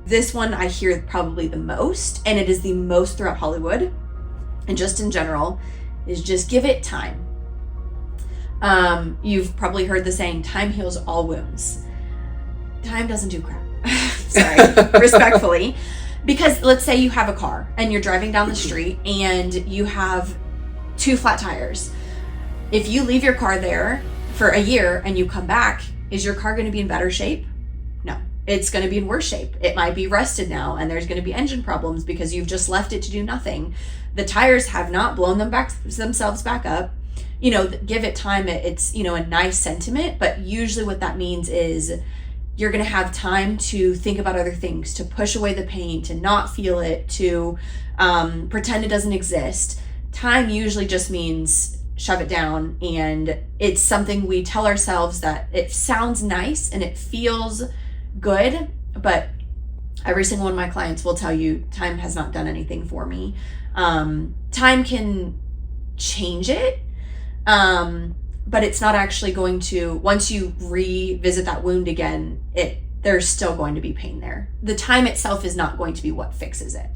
this one I hear probably the most, and it is the most throughout Hollywood and just in general, is just give it time. You've probably heard the saying, time heals all wounds. Time doesn't do crap. Sorry, respectfully. Because let's say you have a car and you're driving down the street and you have 2 flat tires. If you leave your car there for a year and you come back, is your car going to be in better shape? No, it's going to be in worse shape. It might be rusted now and there's going to be engine problems because you've just left it to do nothing. The tires have not blown themselves back up. You know, give it time. It's, you know, a nice sentiment, but usually what that means is you're going to have time to think about other things, to push away the pain, to not feel it, to pretend it doesn't exist. Time usually just means shove it down, and it's something we tell ourselves that it sounds nice and it feels good, but every single one of my clients will tell you time has not done anything for me. Time can change it, but it's not actually going to, once you revisit that wound again, there's still going to be pain there. The time itself is not going to be what fixes it.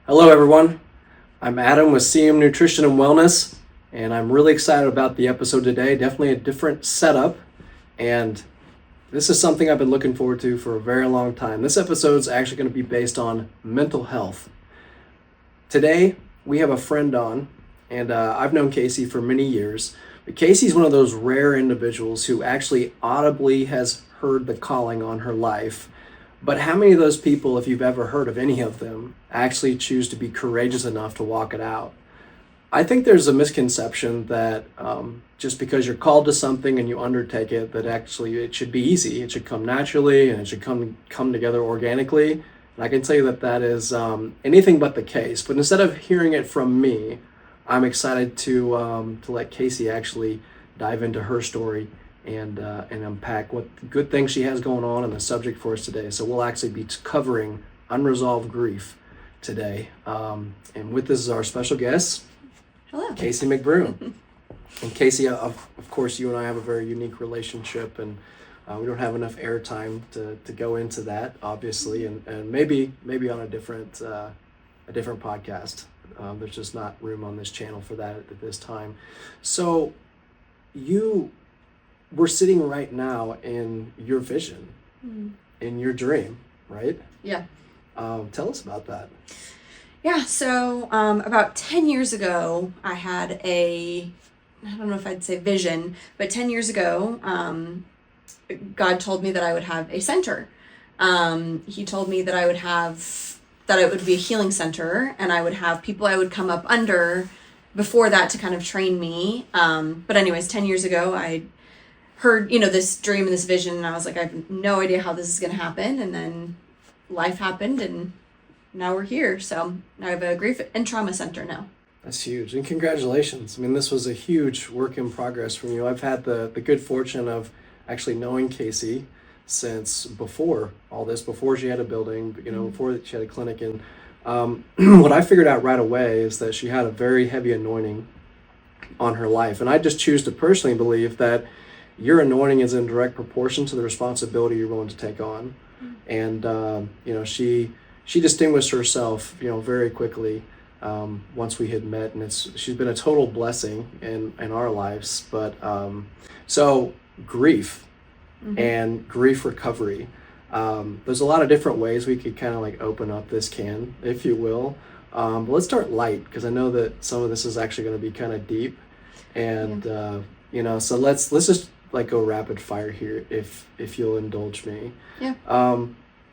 Hello everyone, I'm Adam with CM Nutrition and Wellness, and I'm really excited about the episode today. Definitely a different setup, and this is something I've been looking forward to for a very long time. This episode is actually going to be based on mental health. Today, we have a friend on, and I've known Casey for many years, but Casey's one of those rare individuals who actually audibly has heard the calling on her life. But how many of those people, if you've ever heard of any of them, actually choose to be courageous enough to walk it out? I think there's a misconception that just because you're called to something and you undertake it, that actually it should be easy. It should come naturally and it should come together organically. And I can tell you that that is anything but the case. But instead of hearing it from me, I'm excited to let Casey actually dive into her story and unpack what good things she has going on and the subject for us today. So we'll actually be covering unresolved grief today. And with this is our special guest, Hello, Casey McBroom. And Casey, of course, you and I have a very unique relationship, and we don't have enough airtime to go into that, obviously, and maybe on a different podcast. There's just not room on this channel for that at this time. So we're sitting right now in your vision, in your dream, right? Yeah. Tell us about that. Yeah, so about 10 years ago, I had I don't know if I'd say vision, but 10 years ago, God told me that I would have a center. He told me that that it would be a healing center, and I would have people I would come up under before that to kind of train me. But anyways, 10 years ago, I heard, this dream and this vision, and I was like, I have no idea how this is going to happen. And then life happened, and now we're here. So I have a grief and trauma center now. That's huge. And congratulations. I mean, this was a huge work in progress from you. I've had the good fortune of actually knowing Casey since before all this, before she had a building, before she had a clinic. And what I figured out right away is that she had a very heavy anointing on her life. And I just choose to personally believe that your anointing is in direct proportion to the responsibility you're willing to take on. And, she distinguished herself, very quickly once we had met, and she's been a total blessing in our lives. But so grief and grief recovery, there's a lot of different ways we could kind of like open up this can, if you will. But let's start light, because I know that some of this is actually going to be kind of deep. And, so let's just like go rapid fire here, if you'll indulge me. Yeah.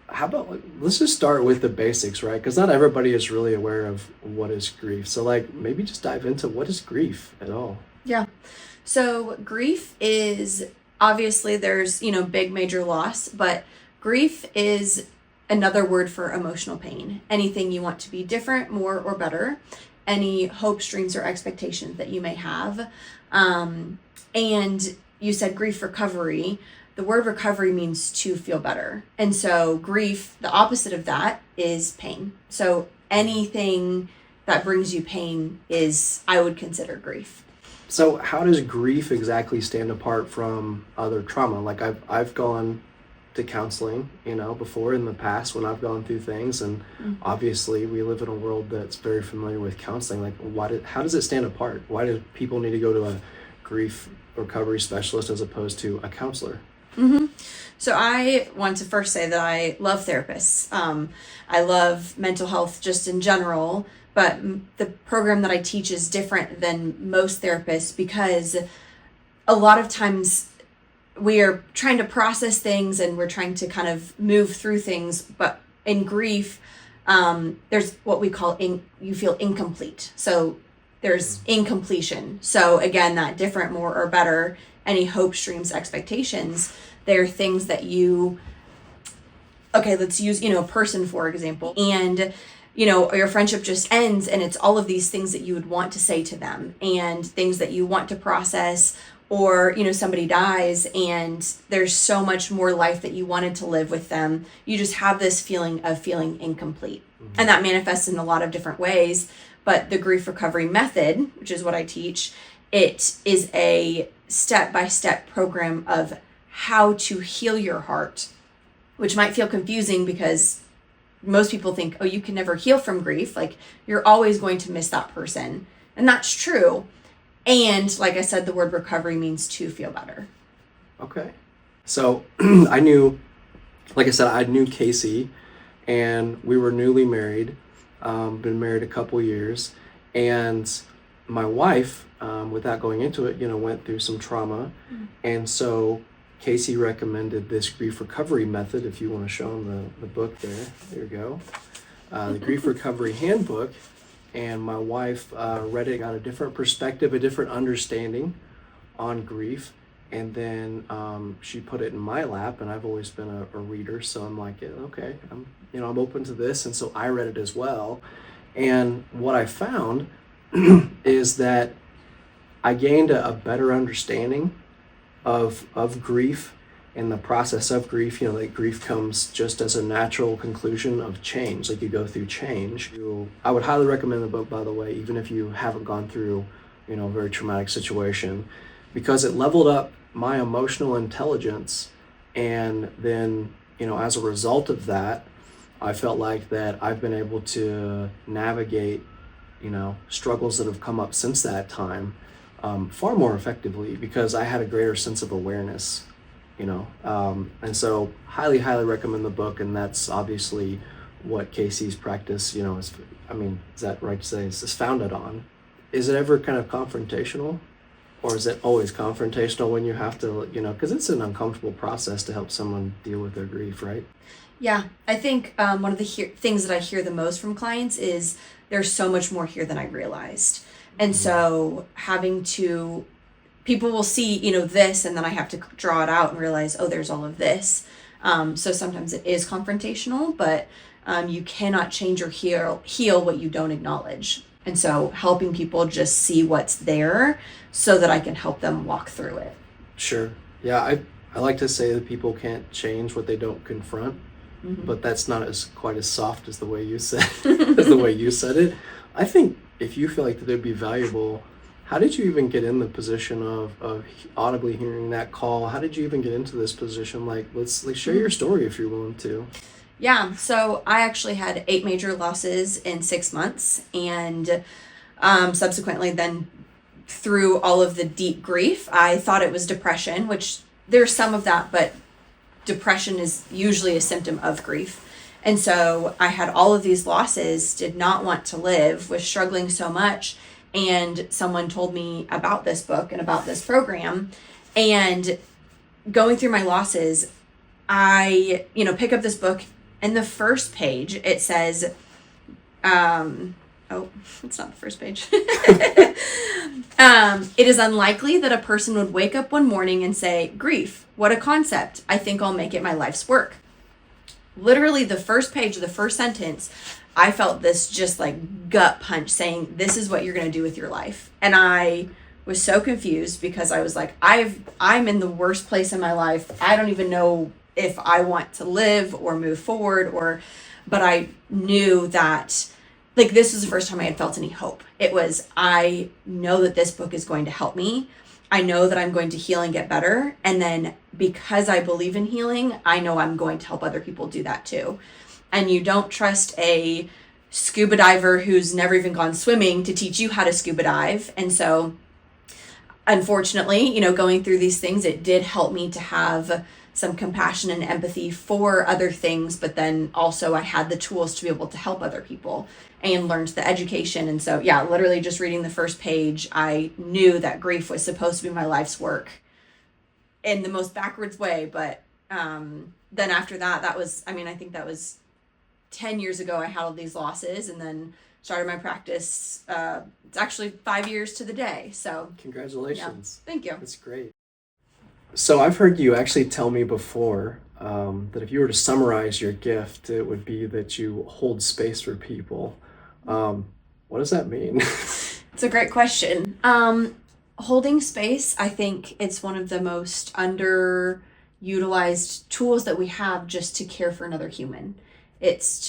How about, let's just start with the basics, right? Because not everybody is really aware of what is grief. So maybe just dive into what is grief at all. Yeah. So grief is, obviously there's, big major loss, but grief is another word for emotional pain. Anything you want to be different, more, or better. Any hopes, dreams, or expectations that you may have. And you said grief recovery. The word recovery means to feel better. And so grief, the opposite of that is pain. So anything that brings you pain is, I would consider grief. So how does grief exactly stand apart from other trauma? Like I've gone to counseling, before in the past when I've gone through things, and obviously we live in a world that's very familiar with counseling. Like how does it stand apart? Why do people need to go to a grief recovery specialist as opposed to a counselor? So I want to first say that I love therapists. I love mental health just in general, but the program that I teach is different than most therapists because a lot of times we are trying to process things and we're trying to kind of move through things. But in grief, there's what we call, you feel incomplete. So there's incompletion. So again, that different, more, or better, any hopes, dreams, expectations, they're things that let's use, a person, for example, and, your friendship just ends and it's all of these things that you would want to say to them and things that you want to process, or, somebody dies and there's so much more life that you wanted to live with them. You just have this feeling of feeling incomplete. And that manifests in a lot of different ways. But the grief recovery method, which is what I teach, it is a step-by-step program of how to heal your heart, which might feel confusing because most people think, oh, you can never heal from grief. Like, you're always going to miss that person. And that's true. And like I said, the word recovery means to feel better. Okay. So I knew Casey, and we were newly married, been married a couple years, and my wife, without going into it, went through some trauma. And so Casey recommended this grief recovery method. If you want to show them the book there you go. The grief recovery handbook. And my wife read it, got a different perspective, a different understanding on grief. And then she put it in my lap, and I've always been a reader. So I'm like, okay, I'm open to this. And so I read it as well. And what I found is that I gained a better understanding of grief and the process of grief. That grief comes just as a natural conclusion of change. Like, you go through change. I would highly recommend the book, by the way, even if you haven't gone through, a very traumatic situation, because it leveled up my emotional intelligence. And then, as a result of that, I felt like that I've been able to navigate, struggles that have come up since that time far more effectively because I had a greater sense of awareness, and so highly recommend the book. And that's obviously what Casey's practice, is that right to say, is founded on. Is it ever kind of confrontational, or is it always confrontational when you have to, because it's an uncomfortable process to help someone deal with their grief, right? Yeah, I think one of the things that I hear the most from clients is there's so much more here than I realized. And so people will see, this, and then I have to draw it out and realize, oh, there's all of this. So sometimes it is confrontational, but you cannot change or heal what you don't acknowledge. And so helping people just see what's there so that I can help them walk through it. Sure. Yeah, I like to say that people can't change what they don't confront, but that's not quite as soft as the way you said it. I think if you feel like that it'd be valuable, how did you even get in the position of audibly hearing that call? How did you even get into this position? Let's share your story if you're willing to. Yeah, so I actually had 8 major losses in 6 months, and subsequently then through all of the deep grief, I thought it was depression, which there's some of that, but depression is usually a symptom of grief. And so I had all of these losses, did not want to live, was struggling so much, and someone told me about this book and about this program. And going through my losses, I, pick up this book, and the first page, it says, it's not the first page. It is unlikely that a person would wake up one morning and say, grief, what a concept. I think I'll make it my life's work. literally the first page, the first sentence, I felt this just like gut punch saying, this is what you're going to do with your life. And I was so confused because I was like, I'm in the worst place in my life. I don't even know if I want to live or move forward, but I knew that like this was the first time I had felt any hope. It was, I know that this book is going to help me. I know that I'm going to heal and get better. And then because I believe in healing, I know I'm going to help other people do that too. And you don't trust a scuba diver who's never even gone swimming to teach you how to scuba dive. And so unfortunately, you know, going through these things, it did help me to have some compassion and empathy for other things, but then also I had the tools to be able to help other people and learned the education. And so, yeah, literally just reading the first page, I knew that grief was supposed to be my life's work in the most backwards way. But then after that, I think that was 10 years ago, I had all these losses and then started my practice. It's actually 5 years to the day. So congratulations. Yeah, thank you. That's great. So I've heard you actually tell me before that if you were to summarize your gift, it would be that you hold space for people. What does that mean? It's a great question. Holding space, I think it's one of the most underutilized tools that we have just to care for another human. It's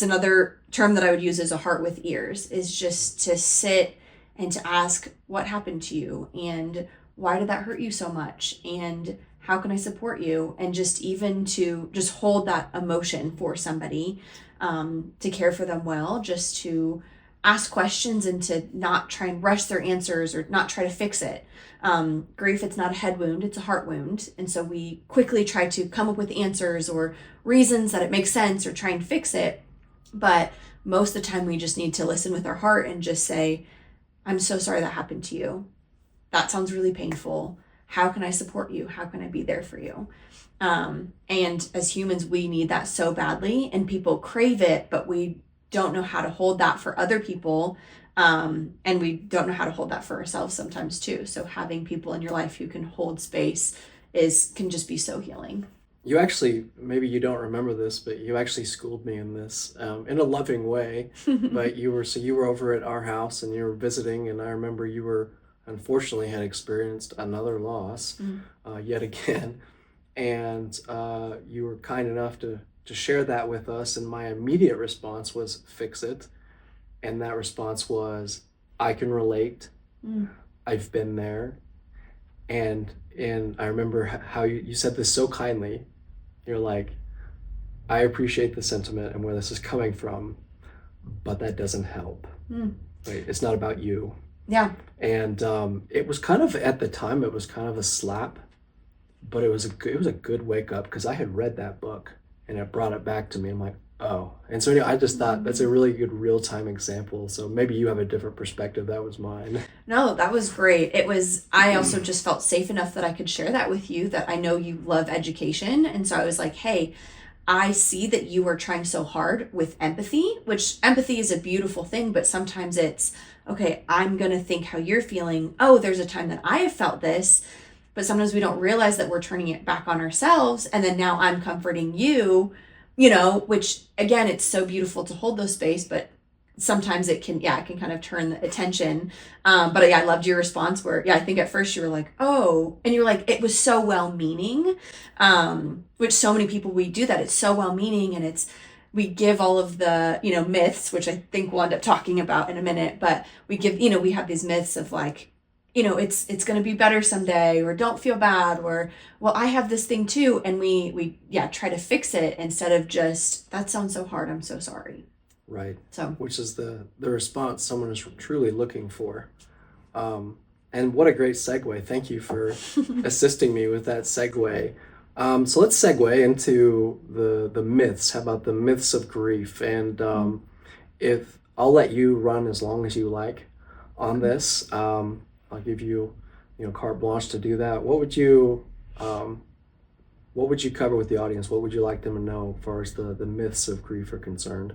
another term that I would use as a heart with ears, is just to sit and to ask, what happened to you? And why did that hurt you so much? And how can I support you? And just even to just hold that emotion for somebody, to care for them well, just to ask questions and to not try and rush their answers or not try to fix it. Grief, it's not a head wound, it's a heart wound. And so we quickly try to come up with answers or reasons that it makes sense or try and fix it. But most of the time we just need to listen with our heart and just say, I'm so sorry that happened to you. That sounds really painful. How can I support you? How can I be there for you? And as humans, we need that so badly, and people crave it, but we don't know how to hold that for other people. And we don't know how to hold that for ourselves sometimes too. So having people in your life who can hold space can just be so healing. You actually, maybe you don't remember this, but you actually schooled me in this in a loving way. But you were over at our house and you were visiting, and I remember you were unfortunately had experienced another loss yet again. And you were kind enough to share that with us. And my immediate response was, fix it. And that response was, I can relate. I've been there. And I remember how you said this so kindly. You're like, I appreciate the sentiment and where this is coming from, but that doesn't help. Right? It's not about you. Yeah. And it was kind of, at the time, it was kind of a slap, but it was a good wake up, because I had read that book and it brought it back to me. I'm like, oh. And so anyway, I just thought that's a really good real-time example. So maybe you have a different perspective. That was mine. No, that was great. I also just felt safe enough that I could share that with you, that I know you love education. And so I was like, hey, I see that you are trying so hard with empathy, which empathy is a beautiful thing, but sometimes it's, okay, I'm going to think how you're feeling. Oh, there's a time that I have felt this, but sometimes we don't realize that we're turning it back on ourselves. And then now I'm comforting you, which again, it's so beautiful to hold those space, but sometimes it can kind of turn the attention. But yeah, I loved your response where, I think at first you were like, oh, and you're like, it was so well-meaning, which so many people, we do that. It's so well-meaning, and we give all of the, myths, which I think we'll end up talking about in a minute, but we give, we have these myths of like, it's going to be better someday, or don't feel bad, or, well, I have this thing too. And we try to fix it instead of just, that sounds so hard, I'm so sorry. Right. So, which is the response someone is truly looking for. And what a great segue. Thank you for assisting me with that segue. So let's segue into the myths. How about the myths of grief? And if I'll let you run as long as you like on this, I'll give you, carte blanche to do that. What would you cover with the audience? What would you like them to know as far as the myths of grief are concerned?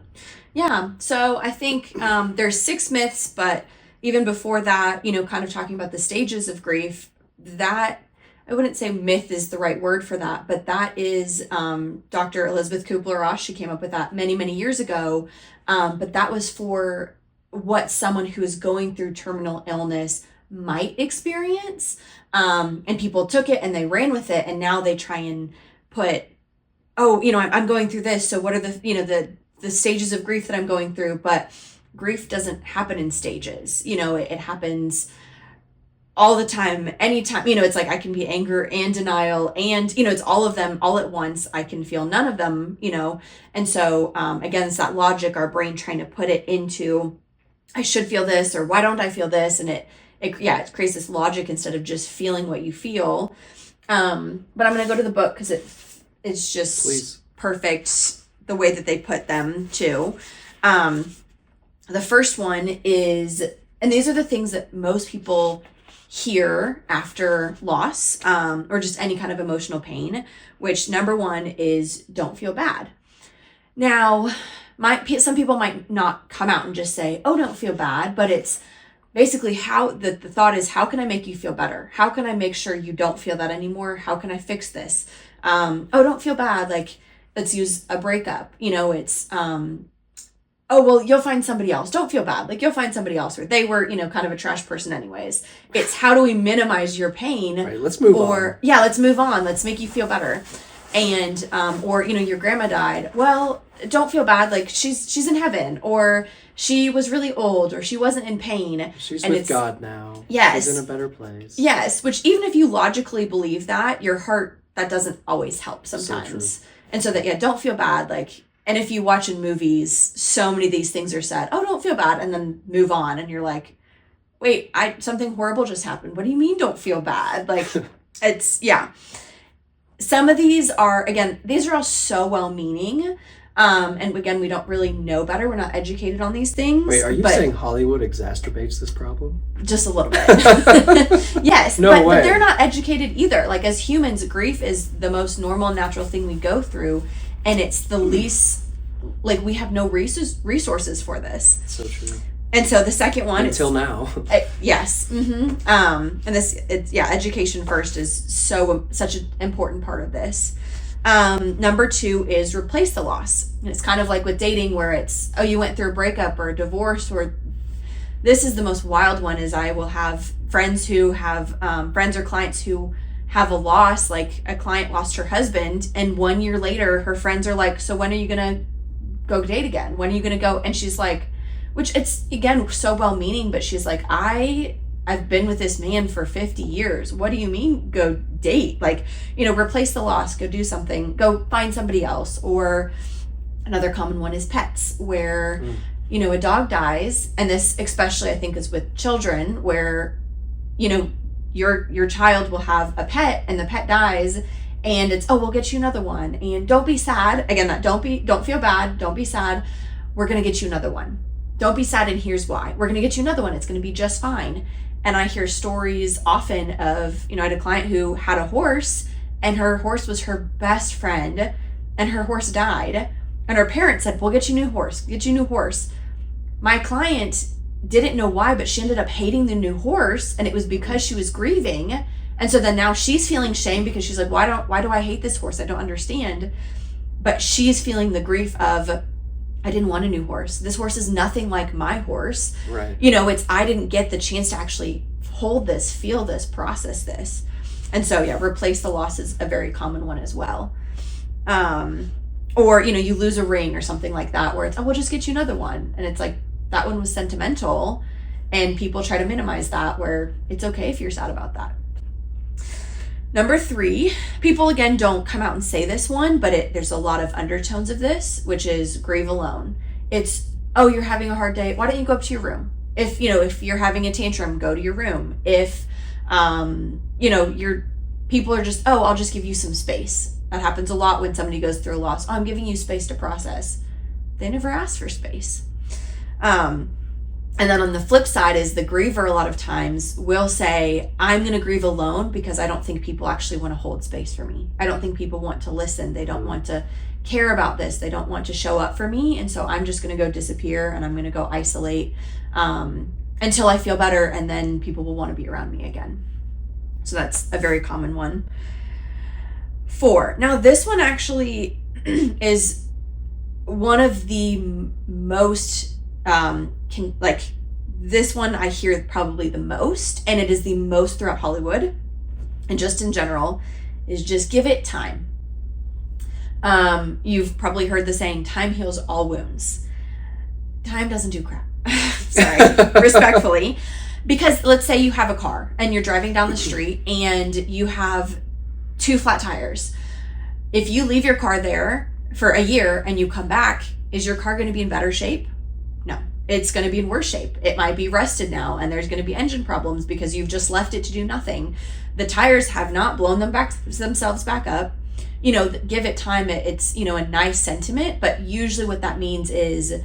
Yeah, so I think there's 6 myths, but even before that, kind of talking about the stages of grief, that I wouldn't say myth is the right word for that, but that is Dr. Elizabeth Kubler-Ross. She came up with that many, many years ago. But that was for what someone who is going through terminal illness might experience. And people took it and they ran with it. And now they try and put, I'm going through this. So what are the stages of grief that I'm going through? But grief doesn't happen in stages. It happens all the time, anytime. It's like I can be anger and denial and, it's all of them all at once. I can feel none of them, And so, again, it's that logic, our brain trying to put it into, I should feel this, or why don't I feel this? And it creates this logic instead of just feeling what you feel. But I'm going to go to the book because it's just Please. Perfect the way that they put them too. The first one is, and these are the things that most people hear after loss, or just any kind of emotional pain, which number one is don't feel bad. Now, some people might not come out and just say, oh, don't feel bad, but it's basically how the thought is, how can I make you feel better? How can I make sure you don't feel that anymore? How can I fix this? Don't feel bad. Like, let's use a breakup. It's, well, you'll find somebody else. Don't feel bad. Like, you'll find somebody else, or they were, kind of a trash person anyways. It's how do we minimize your pain? Right, let's move on. Yeah, let's move on. Let's make you feel better. And, your grandma died. Well, don't feel bad. Like, she's in heaven, or she was really old, or she wasn't in pain. She's with God now. Yes. She's in a better place. Yes, which even if you logically believe that, your heart, that doesn't always help sometimes. So true. And so that, don't feel bad. Like, and if you watch in movies, so many of these things are said, oh, don't feel bad, and then move on. And you're like, wait, something horrible just happened. What do you mean don't feel bad? Like, Some of these are all so well-meaning. And again, we don't really know better. We're not educated on these things. Wait, are you saying Hollywood exacerbates this problem? Just a little bit. Yes. No way. But they're not educated either. Like, as humans, grief is the most normal and natural thing we go through. And it's the least, like, we have no resources for this. So true. And so the second one until now. Yes. Mm-hmm. And education first is such an important part of this. Number two is replace the loss. And it's kind of like with dating, where it's, you went through a breakup or a divorce, or this is the most wild one, is I will have friends who have, friends or clients who have a loss. Like, a client lost her husband, and 1 year later, her friends are like, so when are you going to go date again? When are you going to go? And she's like, which it's, again, so well-meaning, but she's like, I've been with this man for 50 years. What do you mean go date? Like, replace the loss, go do something, go find somebody else. Or another common one is pets, where, a dog dies. And this especially, I think, is with children, where, your child will have a pet and the pet dies, and it's, we'll get you another one. And don't be sad. Again, don't feel bad. Don't be sad. We're going to get you another one. Don't be sad, and here's why. We're going to get you another one. It's going to be just fine. And I hear stories often of, I had a client who had a horse, and her horse was her best friend, and her horse died. And her parents said, we'll get you a new horse. My client didn't know why, but she ended up hating the new horse, and it was because she was grieving. And so then now she's feeling shame, because she's like, why do I hate this horse? I don't understand. But she's feeling the grief of, I didn't want a new horse. This horse is nothing like my horse. Right. It's, I didn't get the chance to actually hold this, feel this, process this. And so, replace the loss is a very common one as well. Or, you lose a ring or something like that, where it's, we'll just get you another one. And it's like, that one was sentimental, and people try to minimize that, where it's okay if you're sad about that. Number three, people, again, don't come out and say this one, but there's a lot of undertones of this, which is grieve alone. It's, you're having a hard day. Why don't you go up to your room? If you're having a tantrum, go to your room. If, people are just, I'll just give you some space. That happens a lot when somebody goes through a loss. I'm giving you space to process. They never asked for space. And then on the flip side is the griever a lot of times will say, I'm going to grieve alone because I don't think people actually want to hold space for me. I don't think people want to listen. They don't want to care about this. They don't want to show up for me. And so I'm just going to go disappear, and I'm going to go isolate until I feel better, and then people will want to be around me again. So that's a very common one. 4. Now this one actually is one of the most, this one I hear probably the most, and it is the most throughout Hollywood and just in general, is just give it time. You've probably heard the saying, time heals all wounds. Time doesn't do crap. Sorry, respectfully. Because let's say you have a car and you're driving down the street and you have 2 flat tires. If you leave your car there for a year and you come back, is your car going to be in better shape? No, it's going to be in worse shape. It might be rusted now and there's going to be engine problems because you've just left it to do nothing. The tires have not blown themselves back up. Give it time. It's, a nice sentiment, but usually what that means is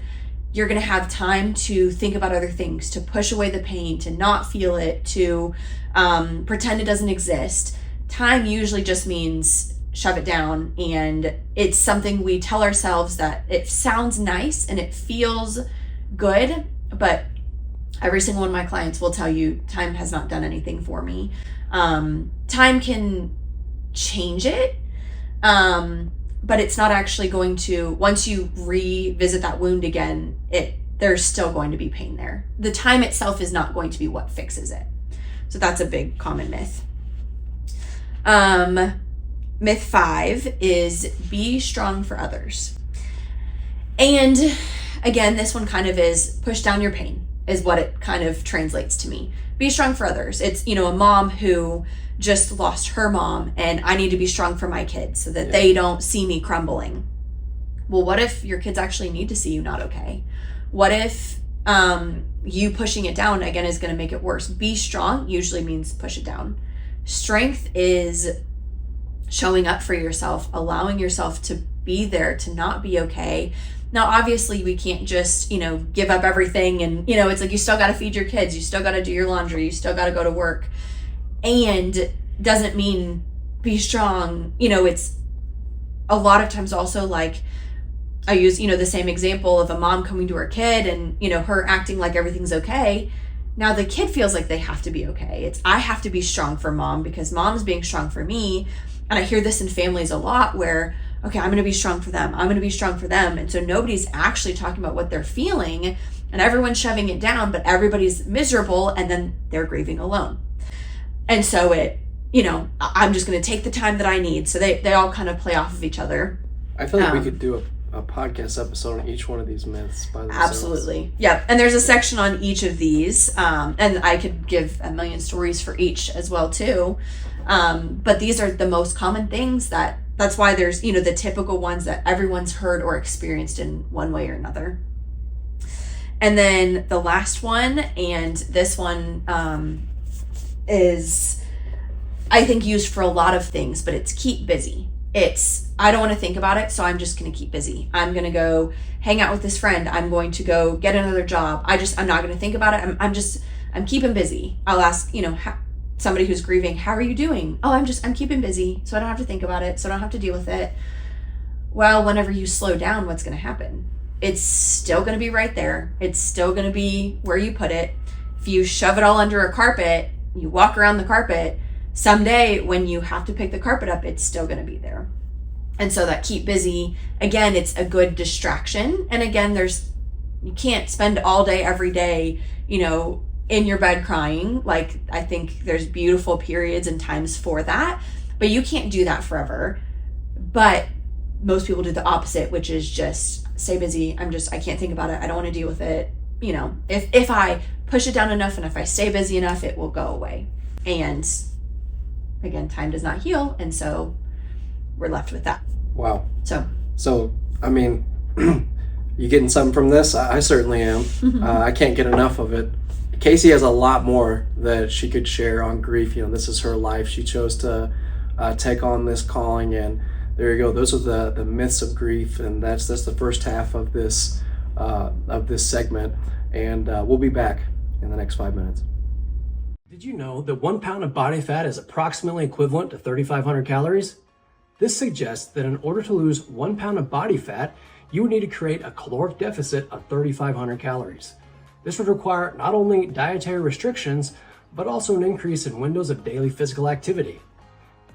you're going to have time to think about other things, to push away the pain, to not feel it, to pretend it doesn't exist. Time usually just means shove it down, and it's something we tell ourselves that it sounds nice and it feels good, but every single one of my clients will tell you time has not done anything for me. Time can change it, but it's not actually going to, once you revisit that wound again, there's still going to be pain there. The time itself is not going to be what fixes it. So that's a big common myth. Myth 5 is be strong for others. And again, this one kind of is push down your pain, is what it kind of translates to me. Be strong for others. It's, a mom who just lost her mom and I need to be strong for my kids so that they don't see me crumbling. Well, what if your kids actually need to see you not okay? What if you pushing it down again is going to make it worse? Be strong usually means push it down. Strength is showing up for yourself, allowing yourself to be there, to not be okay. Now, obviously, we can't just, give up everything and, it's like you still got to feed your kids, you still got to do your laundry, you still got to go to work. And doesn't mean be strong. It's a lot of times also like I use, the same example of a mom coming to her kid and, her acting like everything's okay. Now the kid feels like they have to be okay. It's I have to be strong for mom because mom's being strong for me. And I hear this in families a lot where, okay, I'm going to be strong for them. I'm going to be strong for them. And so nobody's actually talking about what they're feeling and everyone's shoving it down, but everybody's miserable and then they're grieving alone. And so I'm just going to take the time that I need. So they all kind of play off of each other. I feel like we could do a podcast episode on each one of these myths by themselves. Absolutely. Yeah. And there's a section on each of these. And I could give a million stories for each as well too. But these are the most common things that's why there's, the typical ones that everyone's heard or experienced in one way or another. And then the last one, and this one is, I think, used for a lot of things, but it's keep busy. It's, I don't want to think about it, so I'm just going to keep busy. I'm going to go hang out with this friend. I'm going to go get another job. I'm not going to think about it. I'm keeping busy. I'll ask, somebody who's grieving, how are you doing? Oh, I'm keeping busy, so I don't have to think about it, so I don't have to deal with it. Well, whenever you slow down, what's going to happen? It's still going to be right there. It's still going to be where you put it. If you shove it all under a carpet, you walk around the carpet, someday when you have to pick the carpet up, it's still going to be there. And so that keep busy, again, it's a good distraction. And again, you can't spend all day, every day, in your bed crying. Like, I think there's beautiful periods and times for that, but you can't do that forever. But most people do the opposite, which is just stay busy. I can't think about it. I don't want to deal with it. If I push it down enough and if I stay busy enough, it will go away. And again, time does not heal. And so we're left with that. Wow. So, I mean, you getting something from this? I certainly am. I can't get enough of it. Casey has a lot more that she could share on grief. This is her life. She chose to take on this calling, and there you go. Those are the myths of grief, and that's the first half of this segment. And we'll be back in the next 5 minutes. Did you know that 1 pound of body fat is approximately equivalent to 3,500 calories? This suggests that in order to lose 1 pound of body fat, you would need to create a caloric deficit of 3,500 calories. This would require not only dietary restrictions, but also an increase in windows of daily physical activity.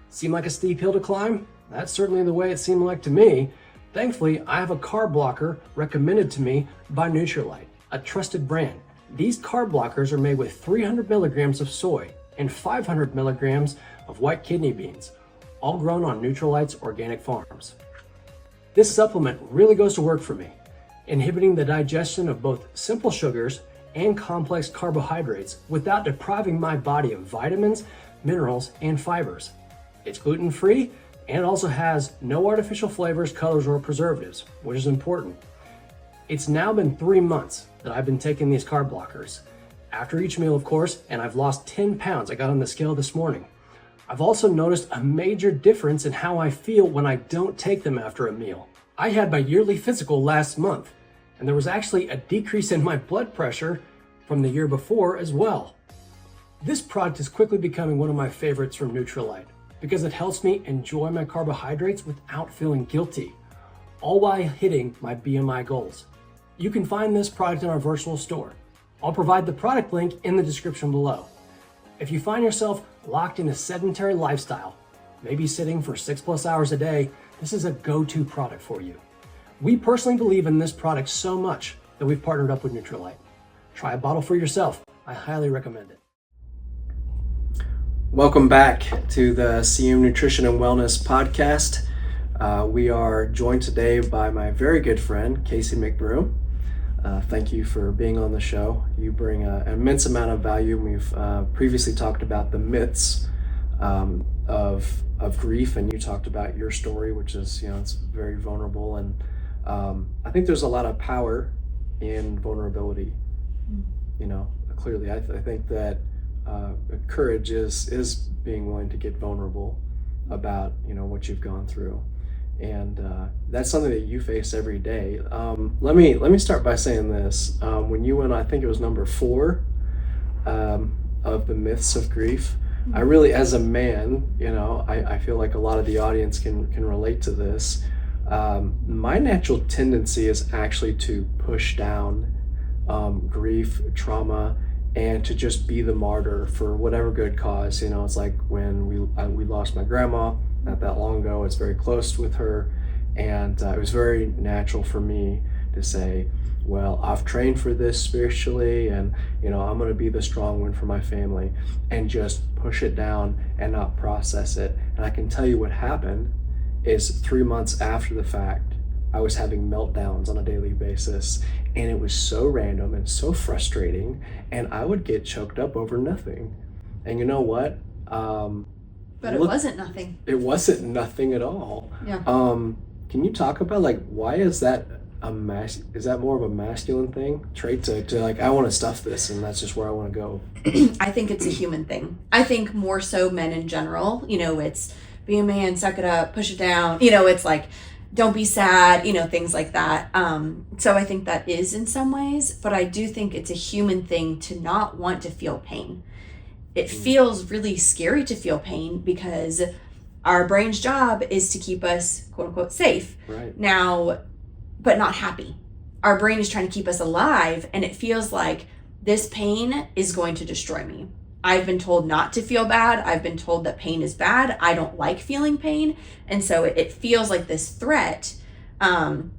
Seem like a steep hill to climb? That's certainly the way it seemed like to me. Thankfully, I have a carb blocker recommended to me by Nutrilite, a trusted brand. These carb blockers are made with 300 milligrams of soy and 500 milligrams of white kidney beans, all grown on Nutrilite's organic farms. This supplement really goes to work for me, inhibiting the digestion of both simple sugars and complex carbohydrates without depriving my body of vitamins, minerals, and fibers. It's gluten-free and it also has no artificial flavors, colors, or preservatives, which is important. It's now been 3 months that I've been taking these carb blockers. After each meal, of course, and I've lost 10 pounds. I got on the scale this morning. I've also noticed a major difference in how I feel when I don't take them after a meal. I had my yearly physical last month, and there was actually a decrease in my blood pressure from the year before as well. This product is quickly becoming one of my favorites from Nutrilite because it helps me enjoy my carbohydrates without feeling guilty, all while hitting my BMI goals. You can find this product in our virtual store. I'll provide the product link in the description below. If you find yourself locked in a sedentary lifestyle, maybe sitting for 6+ hours a day, this is a go-to product for you. We personally believe in this product so much that we've partnered up with Nutrilite. Try a bottle for yourself. I highly recommend it. Welcome back to the CM Nutrition and Wellness podcast. We are joined today by my very good friend, Casey McBroom. Thank you for being on the show. You bring an immense amount of value. We've previously talked about the myths of grief, and you talked about your story, which is, it's very vulnerable. And I think there's a lot of power in vulnerability. Clearly, I think that courage is being willing to get vulnerable about, what you've gone through. And that's something that you face every day. Let me start by saying this. When you went, I think it was number 4 of the myths of grief, I really, as a man, I feel like a lot of the audience can relate to this. My natural tendency is actually to push down grief, trauma, and to just be the martyr for whatever good cause. It's like when we lost my grandma not that long ago. It's very close with her, and it was very natural for me to say, well, I've trained for this spiritually, and I'm going to be the strong one for my family, and just push it down and not process it. And I can tell you what happened is 3 months after the fact, I was having meltdowns on a daily basis, and it was so random and so frustrating, and I would get choked up over nothing. And you know what? But it wasn't nothing. It wasn't nothing at all. Yeah. Can you talk about why is that is that more of a masculine trait to I want to stuff this and that's just where I want to go? I think it's a human thing. I think more so men in general, it's be a man, suck it up, push it down. It's like, don't be sad, things like that. So I think that is in some ways, but I do think it's a human thing to not want to feel pain. It feels really scary to feel pain because our brain's job is to keep us, quote unquote, safe. Right. Now, but not happy. Our brain is trying to keep us alive, and it feels like this pain is going to destroy me. I've been told not to feel bad. I've been told that pain is bad. I don't like feeling pain. And so it feels like this threat. And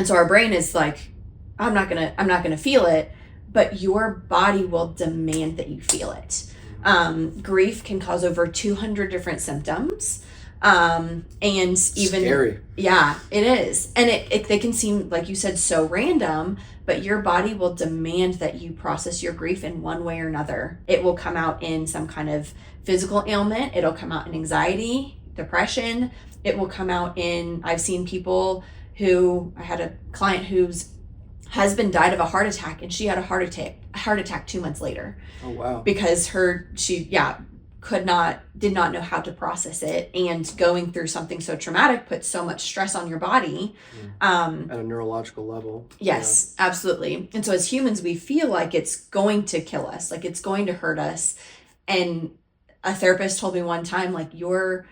so our brain is like, I'm not gonna feel it, but your body will demand that you feel it. Grief can cause over 200 different symptoms. And even scary. Yeah, it is. And they can seem, like you said, so random, but your body will demand that you process your grief in one way or another. It will come out in some kind of physical ailment. It'll come out in anxiety, depression. It will come out in, I've seen people I had a client whose husband died of a heart attack, and she had a heart attack 2 months later. Oh, wow. Because did not know how to process it, and going through something so traumatic puts so much stress on your body. At a neurological level. Yes, yeah. Absolutely. And so as humans, we feel like it's going to kill us, like it's going to hurt us. And a therapist told me one time, your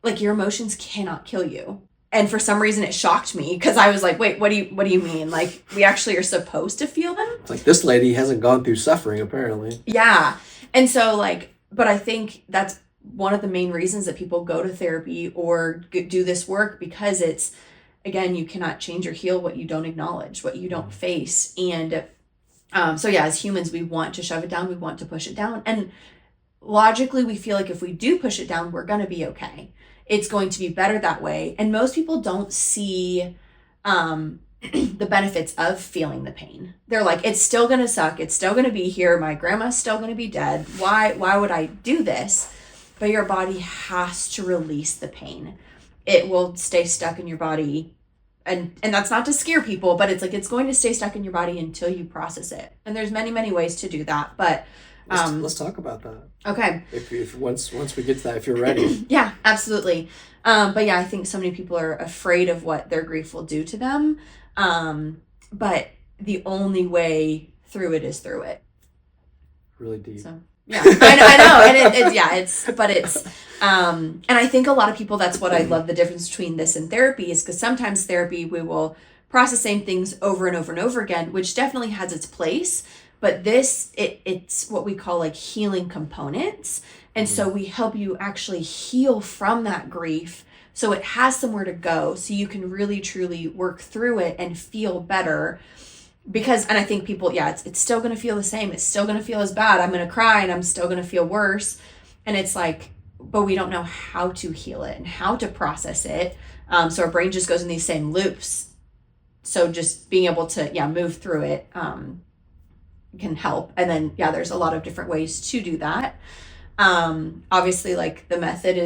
emotions cannot kill you. And for some reason it shocked me because I was like, wait, what do you mean? We actually are supposed to feel them? It's like, this lady hasn't gone through suffering, apparently. Yeah. And so like, but I think that's one of the main reasons that people go to therapy or do this work, because it's, again, you cannot change or heal what you don't acknowledge, what you don't face. And so yeah, as humans, we want to shove it down. We want to push it down. And logically, we feel like if we do push it down, we're going to be okay. It's going to be better that way. And most people don't see the benefits of feeling the pain. They're like, it's still going to suck. It's still going to be here. My grandma's still going to be dead. Why would I do this? But your body has to release the pain. It will stay stuck in your body. And that's not to scare people, but it's like, it's going to stay stuck in your body until you process it. And there's many, many ways to do that. But let's talk about that. Okay. If once we get to that, if you're ready. Yeah, absolutely. But yeah, I think so many people are afraid of what their grief will do to them. But the only way through it is through it. Really deep. So yeah, I know. And and I think a lot of people, that's what I love the difference between this and therapy is because sometimes therapy, we will process same things over and over and over again, which definitely has its place. But this, it's what we call like healing components. And so we help you actually heal from that grief. So it has somewhere to go. So you can really, truly work through it and feel better. Because, and I think people, it's still going to feel the same. It's still going to feel as bad. I'm going to cry and I'm still going to feel worse. And it's like, but we don't know how to heal it and how to process it. So our brain just goes in these same loops. So just being able to, move through it can help. And then, there's a lot of different ways to do that. Obviously, like the method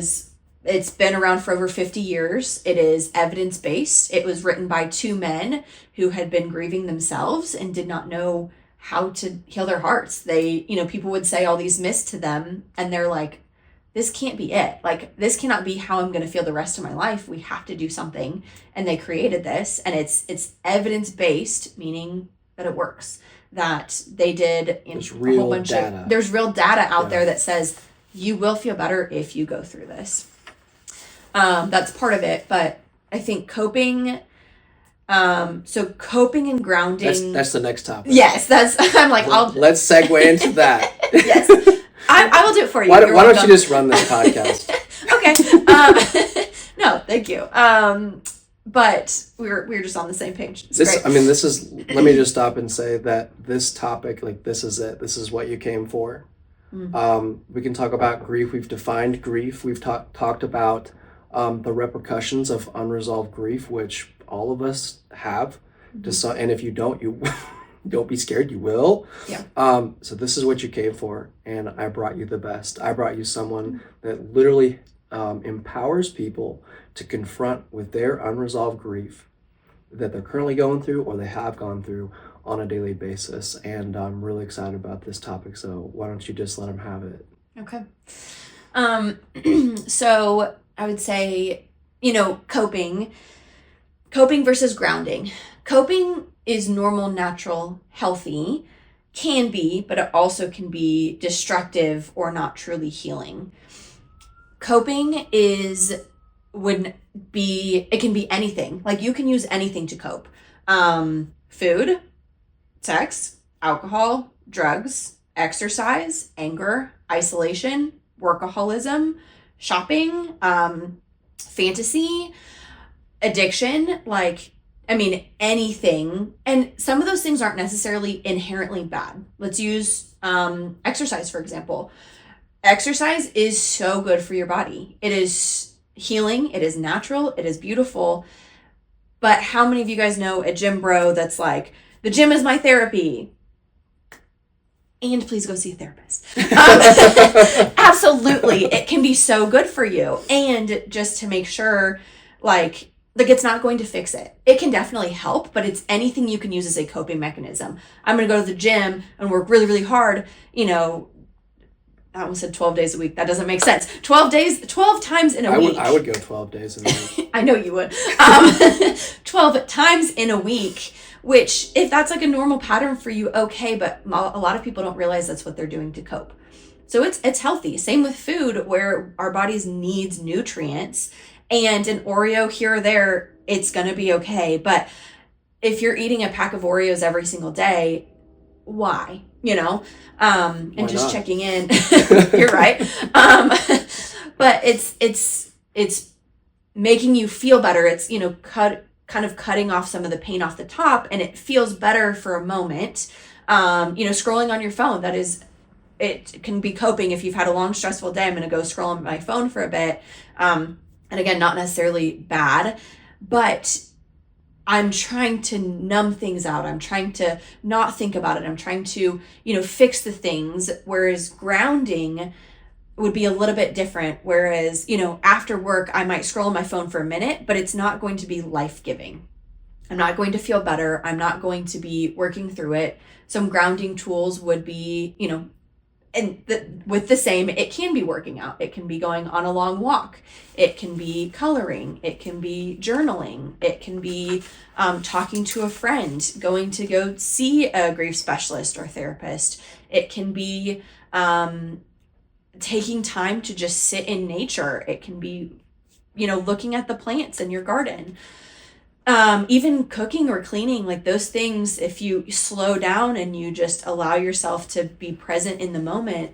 it's been around for over 50 years. It is evidence-based. It was written by two men who had been grieving themselves and did not know how to heal their hearts. They, people would say all these myths to them and they're like, this can't be it. Like, this cannot be how I'm going to feel the rest of my life. We have to do something. And they created this, and it's evidence-based, meaning that it works. That they did in a whole bunch of, there's real data out there that says you will feel better if you go through this. That's part of it, but I think coping, so coping and grounding. That's the next topic. Yes, I'm like, let's segue into that. Yes, I will do it for you. Why don't you just run this podcast? Okay. No, thank you. But we're just on the same page. It's great. Let me just stop and say that this topic, like, this is it. This is what you came for. Mm-hmm. We can talk about grief. We've defined grief. We've talked about the repercussions of unresolved grief, which all of us have. Mm-hmm. And if you don't, you don't be scared. You will. Yeah. So this is what you came for, and I brought you the best. I brought you someone that literally empowers people to confront with their unresolved grief that they're currently going through or they have gone through on a daily basis. And I'm really excited about this topic. So why don't you just let them have it? Okay. So I would say, coping versus grounding. Coping is normal, natural, healthy, can be, but it also can be destructive or not truly healing. Coping it can be anything. Like, you can use anything to cope. Food, sex, alcohol, drugs, exercise, anger, isolation, workaholism, shopping, fantasy, addiction, anything. And some of those things aren't necessarily inherently bad. Let's use exercise, for example. Exercise is so good for your body. It is healing. It is natural. It is beautiful. But how many of you guys know a gym bro that's like, the gym is my therapy? And please go see a therapist. Absolutely. It can be so good for you. And just to make sure, it's not going to fix it. It can definitely help, but it's anything you can use as a coping mechanism. I'm going to go to the gym and work really, really hard. I almost said 12 days a week. That doesn't make sense. 12 times in a week. I would go 12 days in a week. I know you would. 12 times in a week, which if that's like a normal pattern for you, okay. But a lot of people don't realize that's what they're doing to cope. So it's healthy. Same with food, where our bodies needs nutrients, and an Oreo here or there, it's going to be okay. But if you're eating a pack of Oreos every single day, why, and Why just not? checking in. You're right. But it's making you feel better. It's, kind of cutting off some of the pain off the top, and it feels better for a moment. Scrolling on your phone, it can be coping. If you've had a long, stressful day, I'm going to go scroll on my phone for a bit. And again, not necessarily bad, but I'm trying to numb things out. I'm trying to not think about it. I'm trying to, fix the things. Whereas grounding would be a little bit different. Whereas, after work, I might scroll on my phone for a minute, but it's not going to be life-giving. I'm not going to feel better. I'm not going to be working through it. Some grounding tools would be, with the same, it can be working out. It can be going on a long walk. It can be coloring. It can be journaling. It can be talking to a friend, going to go see a grief specialist or therapist. It can be taking time to just sit in nature. It can be, looking at the plants in your garden. Even cooking or cleaning, like those things, if you slow down and you just allow yourself to be present in the moment,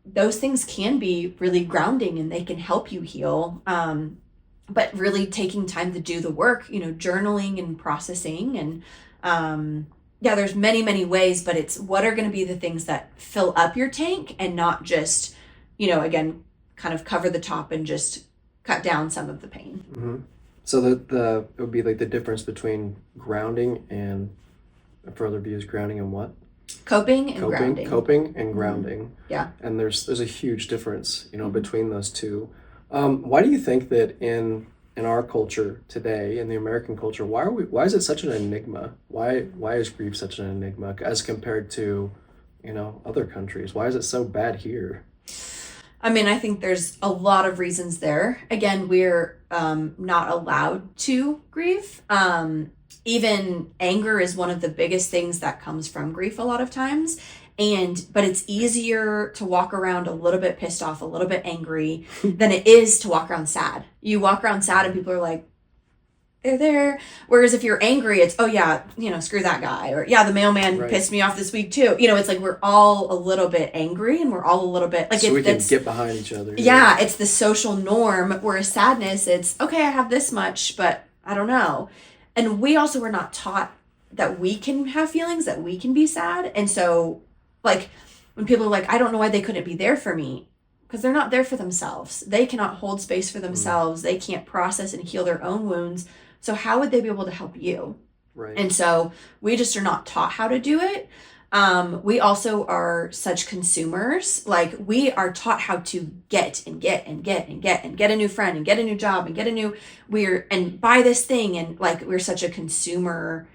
those things can be really grounding and they can help you heal. But really taking time to do the work, journaling and processing and, there's many, many ways, but it's what are going to be the things that fill up your tank and not just, again, kind of cover the top and just cut down some of the pain. Mm-hmm. So it would be like the difference between grounding and further views grounding and what? Coping and grounding. Coping and grounding. Mm-hmm. Yeah. And there's a huge difference, between those two. Why do you think that in our culture today, in the American culture, why is it such an enigma? Why is grief such an enigma as compared to, other countries? Why is it so bad here? I think there's a lot of reasons there. Again, we're not allowed to grieve. Even anger is one of the biggest things that comes from grief a lot of times. But it's easier to walk around a little bit pissed off, a little bit angry than it is to walk around sad. You walk around sad and people are like, they're there. Whereas if you're angry, it's, oh yeah, screw that guy. Or yeah, the mailman pissed me off this week too. It's like we're all a little bit angry and we're all a little bit like so we can get behind each other. Yeah, it's the social norm. Whereas sadness, it's okay, I have this much, but I don't know. And we also were not taught that we can have feelings, that we can be sad. And so like when people are like, I don't know why they couldn't be there for me. Because they're not there for themselves. They cannot hold space for themselves. They can't process and heal their own wounds. So how would they be able to help you? Right. And so we just are not taught how to do it. We also are such consumers. Like we are taught how to get and get and get and get and get a new friend and get a new job and get and buy this thing. And like, we're such a consumer,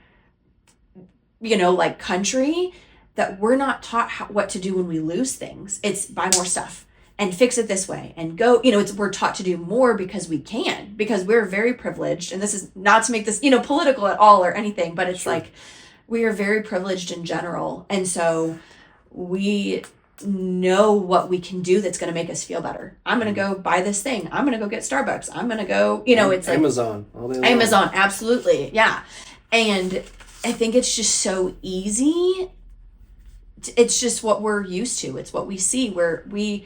like country that we're not taught what to do when we lose things. It's buy more stuff and fix it this way and go, we're taught to do more because we can, because we're very privileged. And this is not to make this, political at all or anything, but it's like, we are very privileged in general. And so we know what we can do that's going to make us feel better. I'm going to go buy this thing. I'm going to go get Starbucks. I'm going to go, it's like Amazon. All day long. Amazon. Absolutely. Yeah. And I think it's just so easy. It's just what we're used to. It's what we see, where we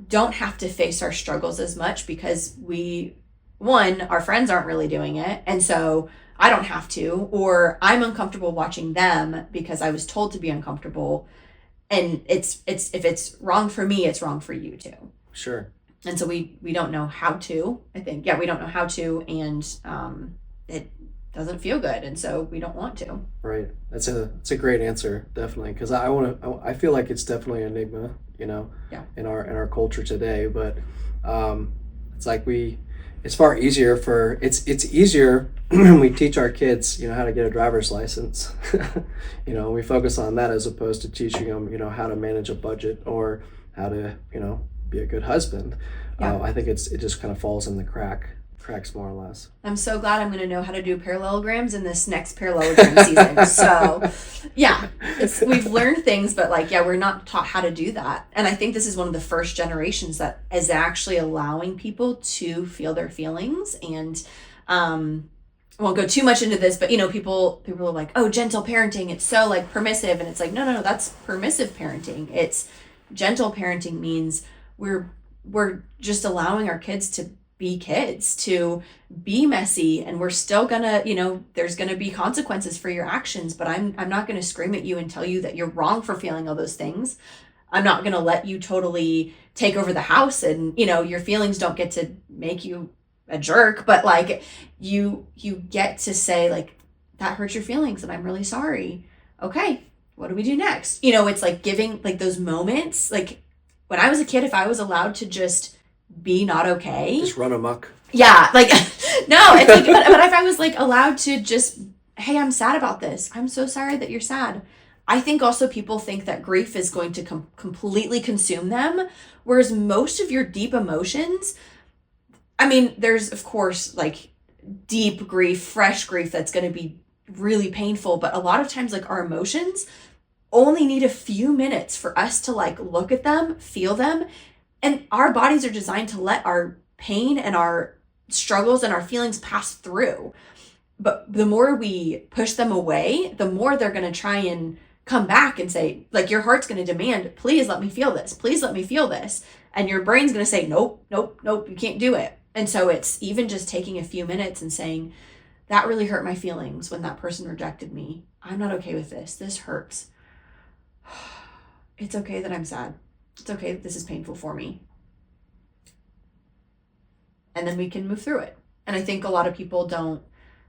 don't have to face our struggles as much because our friends aren't really doing it. And so I don't have to, or I'm uncomfortable watching them because I was told to be uncomfortable. And it's if it's wrong for me, it's wrong for you too. Sure. And so we don't know how to, I think. Yeah, we don't know how to, and it doesn't feel good, and so we don't want to. Right. That's a great answer, definitely, because I feel like it's definitely an enigma, Yeah. in our culture today. But it's like it's far easier it's easier when we teach our kids, how to get a driver's license. We focus on that as opposed to teaching them, how to manage a budget or how to, be a good husband. Yeah. I think it just kind of falls in the cracks more or less. I'm so glad I'm going to know how to do parallelograms in this next parallelogram season. So, yeah, we've learned things, but we're not taught how to do that. And I think this is one of the first generations that is actually allowing people to feel their feelings and I won't go too much into this, but people are like, oh, gentle parenting, it's so like permissive. And it's like, no, that's permissive parenting. It's gentle parenting means we're just allowing our kids to be kids, to be messy, and we're still gonna, there's gonna be consequences for your actions, but I'm not gonna scream at you and tell you that you're wrong for feeling all those things. I'm not gonna let you totally take over the house, and your feelings don't get to make you a jerk, but like you get to say like, that hurts your feelings and I'm really sorry. Okay, what do we do next? It's like giving like those moments. Like when I was a kid, if I was allowed to just be not okay, just run amok. Yeah, like no, it's like, but if I was like allowed to just, hey, I'm sad about this. I'm so sorry that you're sad. I think also people think that grief is going to completely consume them, whereas most of your deep emotions, I mean, there's of course like deep grief, fresh grief that's going to be really painful, but a lot of times like our emotions only need a few minutes for us to like look at them, feel them, and our bodies are designed to let our pain and our struggles and our feelings pass through. But the more we push them away, the more they're going to try and come back and say, like, your heart's going to demand, please let me feel this. Please let me feel this. And your brain's going to say, nope, you can't do it. And so it's even just taking a few minutes and saying, that really hurt my feelings when that person rejected me. I'm not okay with this. This hurts. It's okay that I'm sad. It's okay that this is painful for me. And then we can move through it. And I think a lot of people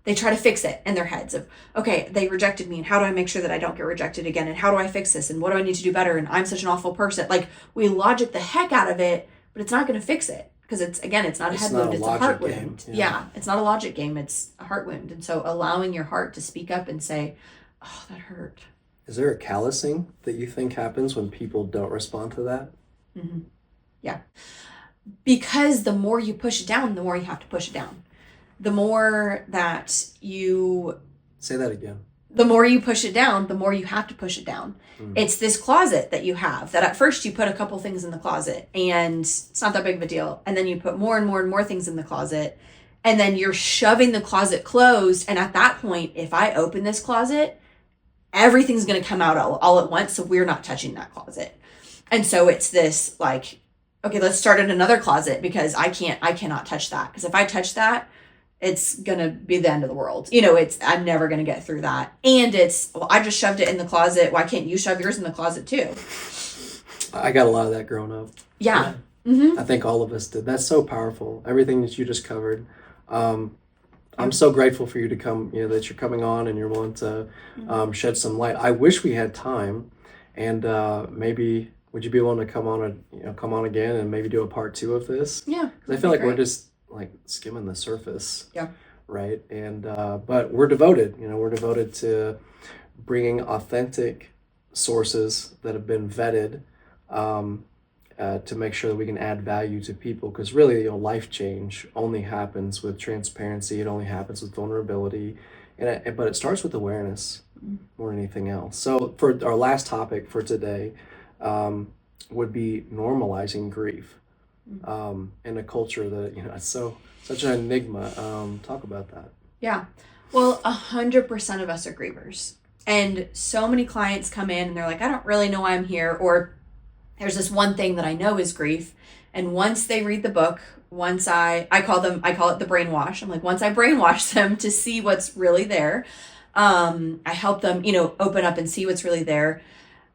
they try to fix it in their heads of, okay, they rejected me, and how do I make sure that I don't get rejected again? And how do I fix this? And what do I need to do better? And I'm such an awful person. Like, we logic the heck out of it, but it's not going to fix it. Because it's not a head wound, it's a heart wound. Yeah, it's not a logic game, it's a heart wound. And so allowing your heart to speak up and say, oh, that hurt. Is there a callousing that you think happens when people don't respond to that? Mm-hmm. Yeah. Because the more you push it down, the more you have to push it down. The more that you... Say that again. The more you push it down, the more you have to push it down. It's this closet that you have that at first you put a couple things in the closet and it's not that big of a deal. And then you put more and more and more things in the closet. And then you're shoving the closet closed. And at that point, if I open this closet, everything's going to come out all at once. So we're not touching that closet. And so it's this like, okay, let's start in another closet because I cannot touch that. Because if I touch that, it's going to be the end of the world. I'm never going to get through that. And I just shoved it in the closet. Why can't you shove yours in the closet too? I got a lot of that growing up. Yeah. Mm-hmm. I think all of us did. That's so powerful. Everything that you just covered. I'm so grateful for you to come, that you're coming on and you're willing to shed some light. I wish we had time, and maybe would you be willing to come on again and maybe do a part 2 of this? Yeah. Because I feel like we're just like skimming the surface. Yeah. Right. And but we're devoted. We're devoted to bringing authentic sources that have been vetted to make sure that we can add value to people. Because really, life change only happens with transparency. It only happens with vulnerability, but it starts with awareness more than anything else. So for our last topic for today, would be normalizing grief. In a culture that it's such an enigma. Talk about that. Yeah, well, 100% of us are grievers, and so many clients come in and they're like, I don't really know why I'm here, or there's this one thing that I know is grief. And once they read the book, once I call it the brainwash. I'm like, once I brainwash them to see what's really there, I help them open up and see what's really there.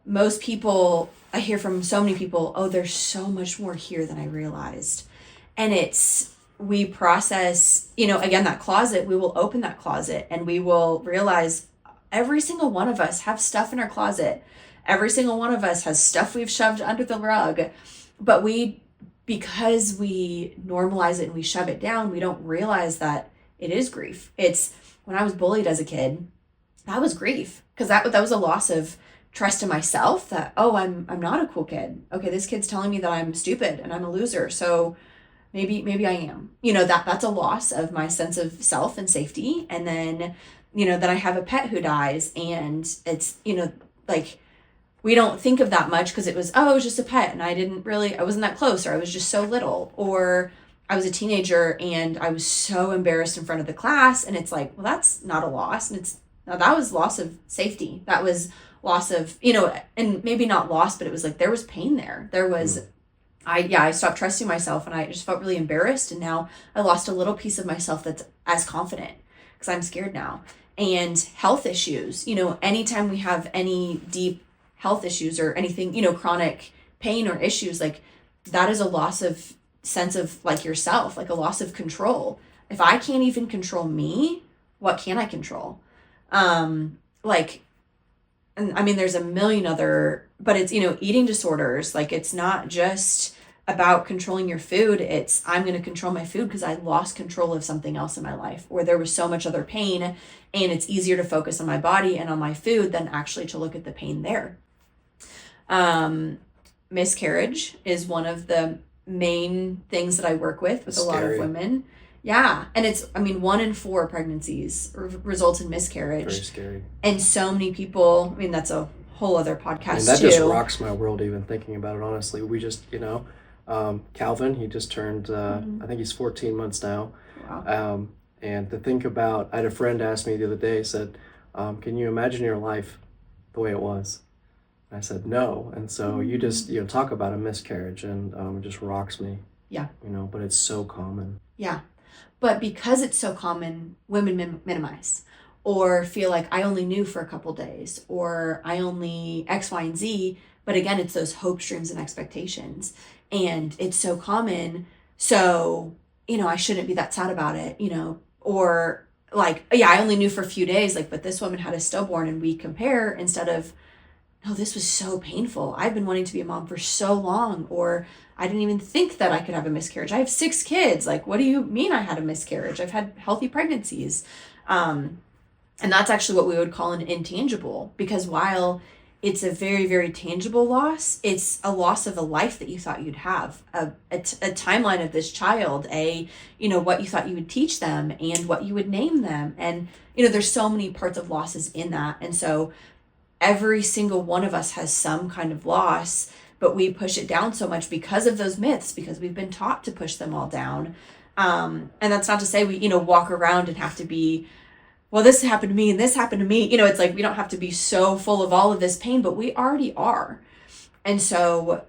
Most people, I hear from so many people, oh, there's so much more here than I realized. And we process, again, that closet, we will open that closet and we will realize every single one of us have stuff in our closet. Every single one of us has stuff we've shoved under the rug. But because we normalize it and we shove it down, we don't realize that it is grief. It's when I was bullied as a kid, that was grief. Because that was a loss of trust in myself that, oh, I'm not a cool kid. Okay, this kid's telling me that I'm stupid and I'm a loser. So maybe I am. That's a loss of my sense of self and safety. And then, that I have a pet who dies, and it's, like, we don't think of that much because it was just a pet and I wasn't that close, or I was just so little. Or I was a teenager and I was so embarrassed in front of the class, and it's like, well, that's not a loss. And now that was loss of safety. That was loss of, and maybe not loss, but it was like, there was pain there. There was, I stopped trusting myself, and I just felt really embarrassed. And now I lost a little piece of myself that's as confident because I'm scared now. And health issues, anytime we have any deep health issues or anything, chronic pain or issues, like that is a loss of sense of like yourself, like a loss of control. If I can't even control me, what can I control? And I mean, there's a million other, but it's, eating disorders. Like, it's not just about controlling your food. It's, I'm going to control my food because I lost control of something else in my life, or there was so much other pain, and it's easier to focus on my body and on my food than actually to look at the pain there. Miscarriage is one of the main things that I work with a lot of women. Yeah. And it's, 1 in 4 pregnancies results in miscarriage. Very scary. And so many people, that's a whole other podcast that too. Just rocks my world even thinking about it, honestly. We just, Calvin, he just turned, I think he's 14 months now. Wow. And to think about, I had a friend ask me the other day, said, can you imagine your life the way it was? I said, no. And so you just, talk about a miscarriage, and it just rocks me. Yeah. But it's so common. Yeah. But because it's so common, women minimize or feel like I only knew for a couple days, or I only X, Y, and Z. But again, it's those hopes, dreams, and expectations. And it's so common. So, I shouldn't be that sad about it, or like, yeah, I only knew for a few days, like, but this woman had a stillborn, and we compare instead of, no, this was so painful. I've been wanting to be a mom for so long, or I didn't even think that I could have a miscarriage. I have 6 kids. Like, what do you mean I had a miscarriage? I've had healthy pregnancies. And that's actually what we would call an intangible, because while it's a very, very tangible loss, it's a loss of a life that you thought you'd have, a timeline of this child, what you thought you would teach them and what you would name them. And, there's so many parts of losses in that. And so every single one of us has some kind of loss, but we push it down so much because of those myths, because we've been taught to push them all down. And that's not to say we, walk around and have to be, well, this happened to me and this happened to me. It's like, we don't have to be so full of all of this pain, but we already are. And so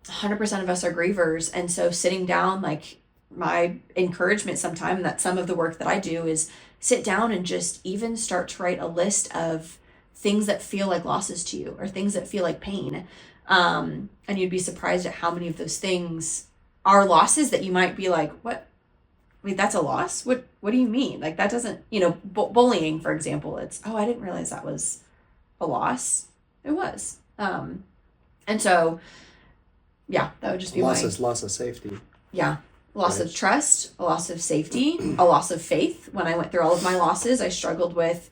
100% of us are grievers. And so sitting down, like, my encouragement sometime, that some of the work that I do is sit down and just even start to write a list of things that feel like losses to you, or things that feel like pain. And you'd be surprised at how many of those things are losses that you might be like, what? Wait, that's a loss? What do you mean? Like, that doesn't, bullying, for example, it's, oh, I didn't realize that was a loss. It was. And so, yeah, that would just be loss of safety. Yeah. Loss of trust, a loss of safety, a loss of faith. When I went through all of my losses, I struggled with,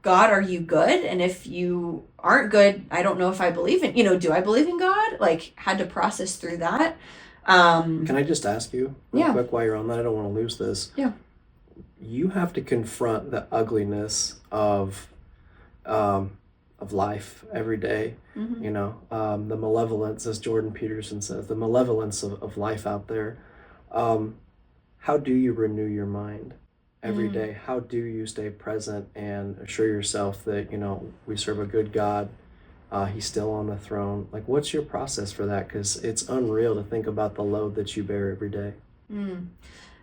God, are you good? And if you aren't good, I don't know if I believe in, do I believe in God? Like, had to process through that. Can I just ask you real quick while you're on that? I don't want to lose this. Yeah. You have to confront the ugliness of life every day. Mm-hmm. The malevolence, as Jordan Peterson says, the malevolence of life out there. How do you renew your mind every day? How do you stay present and assure yourself that, we serve a good God? He's still on the throne. Like, what's your process for that? Because it's unreal to think about the load that you bear every day.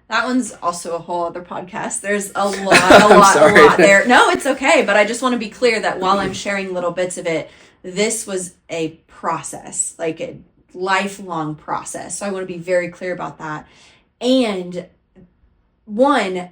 That one's also a whole other podcast. There's a lot there. No, it's okay. But I just want to be clear that while I'm sharing little bits of it, this was a process, like a lifelong process. So I want to be very clear about that. And one,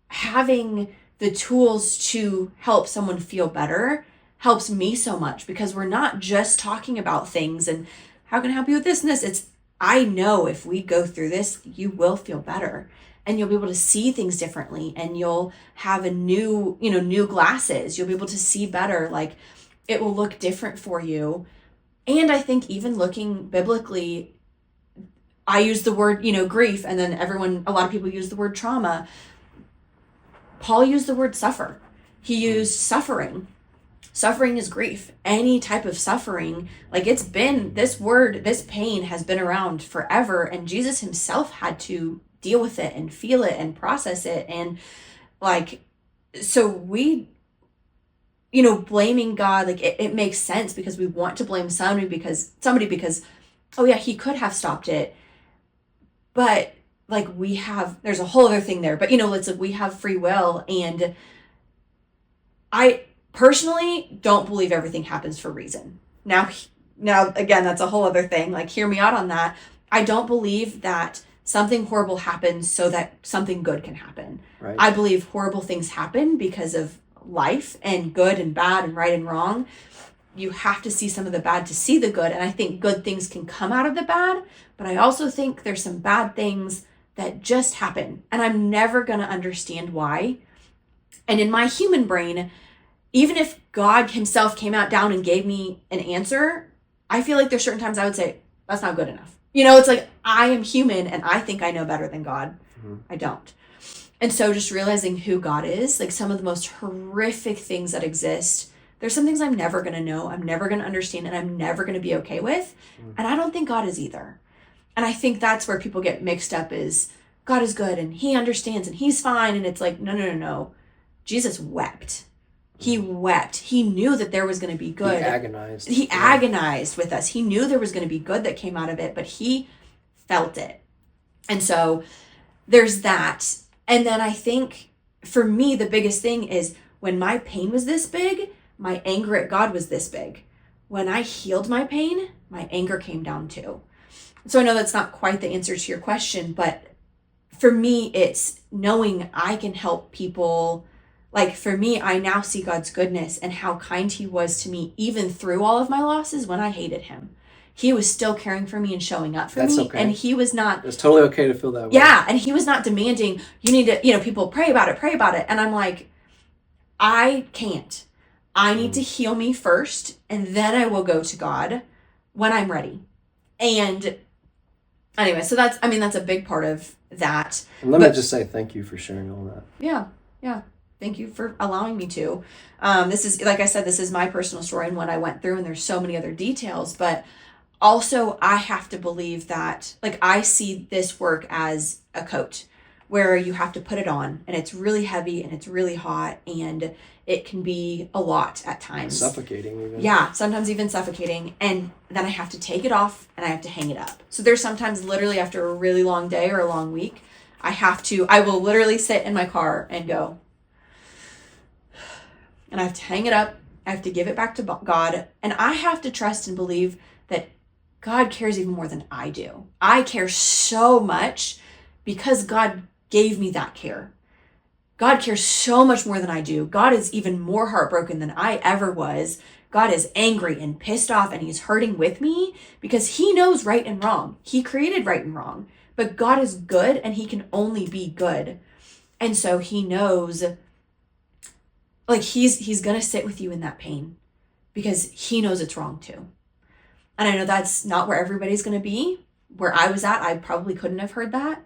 having the tools to help someone feel better helps me so much, because we're not just talking about things and how can I help you with this and this. It's, I know if we go through this, you will feel better, and you'll be able to see things differently, and you'll have a new glasses. You'll be able to see better. Like, it will look different for you. And I think even looking biblically, I use the word, grief, and then a lot of people use the word trauma. Paul used the word suffer. He used suffering. Suffering is grief. Any type of suffering, like it's been, this pain has been around forever, and Jesus himself had to deal with it and feel it and process it. And like, so we, blaming God, like it makes sense because we want to blame somebody because, oh yeah, he could have stopped it. But like there's a whole other thing there, but we have free will, and I personally don't believe everything happens for a reason. Now again, that's a whole other thing. Like, hear me out on that. I don't believe that something horrible happens so that something good can happen. Right. I believe horrible things happen because of life, and good and bad and right and wrong. You have to see some of the bad to see the good. And I think good things can come out of the bad, but I also think there's some bad things that just happen. And I'm never going to understand why. And in my human brain, even if God himself came out down and gave me an answer, I feel like there's certain times I would say, that's not good enough. It's like, I am human and I think I know better than God. Mm-hmm. I don't. And so just realizing who God is, like some of the most horrific things that exist, there's some things I'm never going to know, I'm never going to understand, and I'm never going to be okay with. Mm-hmm. And I don't think God is either. And I think that's where people get mixed up, is God is good and he understands and he's fine. And it's like, no. Jesus wept. He wept. He knew that there was going to be good. He agonized with us. He knew there was going to be good that came out of it, but he felt it. And so there's that. And then I think for me, the biggest thing is when my pain was this big, my anger at God was this big. When I healed my pain, my anger came down too. So I know that's not quite the answer to your question, but for me, it's knowing I can help people. Like for me, I now see God's goodness and how kind he was to me, even through all of my losses when I hated him. He was still caring for me and showing up for me. Okay. And he was not... It's totally okay to feel that way. Yeah, and he was not demanding, you need to, people pray about it. And I'm like, I can't. I need to heal me first, and then I will go to God when I'm ready. And anyway, so that's a big part of that. And let me just say thank you for sharing all that. Yeah. Thank you for allowing me to. This is, like I said, this is my personal story and what I went through, and there's so many other details, but also I have to believe that, like, I see this work as a coat where you have to put it on, and it's really heavy and it's really hot, and it can be a lot at times. Suffocating even. Yeah, sometimes even suffocating. And then I have to take it off and I have to hang it up. So there's sometimes literally after a really long day or a long week, I will literally sit in my car and go, and I have to hang it up. I have to give it back to God. And I have to trust and believe that God cares even more than I do. I care so much because God gave me that care. God cares so much more than I do. God is even more heartbroken than I ever was. God is angry and pissed off, and he's hurting with me because he knows right and wrong. He created right and wrong. But God is good, and he can only be good. And so he knows, like, he's going to sit with you in that pain because he knows it's wrong too. And I know that's not where everybody's going to be. Where I was at, I probably couldn't have heard that.